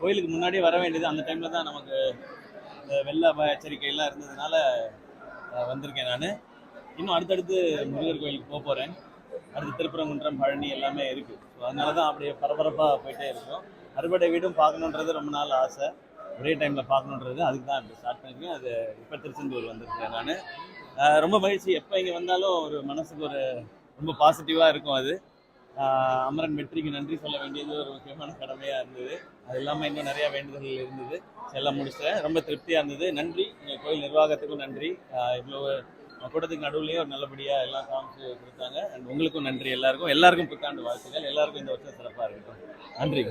கோயிலுக்கு முன்னாடியே வர வேண்டியது. அந்த டைம்ல தான் நமக்கு வெள்ள அபாய எச்சரிக்கை எல்லாம் இருந்ததுனால வந்திருக்கேன் நான். இன்னும் அடுத்தடுத்து முருகர் கோயிலுக்கு போக போறேன். அடுத்து திருப்பரங்குன்றம், பழனி எல்லாமே இருக்கு. ஸோ அதனால தான் அப்படியே பரபரப்பாக போயிட்டே இருக்கும். அறுபடை வீடும் பார்க்கணுன்றது ரொம்ப நாள் ஆசை. ஒரே டைமில் பார்க்கணுன்றது, அதுக்கு தான் இப்படி ஸ்டார்ட் பண்ணியிருக்கேன். அது இப்போ திருச்செந்தூர் வந்திருக்கேன் நான். ரொம்ப மகிழ்ச்சி. எப்போ இங்கே வந்தாலும் ஒரு மனசுக்கு ஒரு ரொம்ப பாசிட்டிவாக இருக்கும். அது அமரன் வெற்றிக்கு நன்றி சொல்ல வேண்டியது ஒரு முக்கியமான கடமையாக இருந்தது. அது இல்லாமல் இன்னும் நிறையா வேண்டுதல்கள் இருந்தது. எல்லாம் முடிச்சிட்டேன். ரொம்ப திருப்தியாக இருந்தது. நன்றி. எங்கள் கோயில் நிர்வாகத்துக்கும் நன்றி. இவ்வளோ கூட்டத்துக்கு நடுவுலையும் ஒரு நல்லபடியாக எல்லாம் காமிச்சு கொடுத்தாங்க. அண்ட் உங்களுக்கும் நன்றி. எல்லாருக்கும் புத்தாண்டு வாழ்த்துக்கள். எல்லாருக்கும் இந்த வருஷம் சிறப்பாக இருக்கட்டும். நன்றி.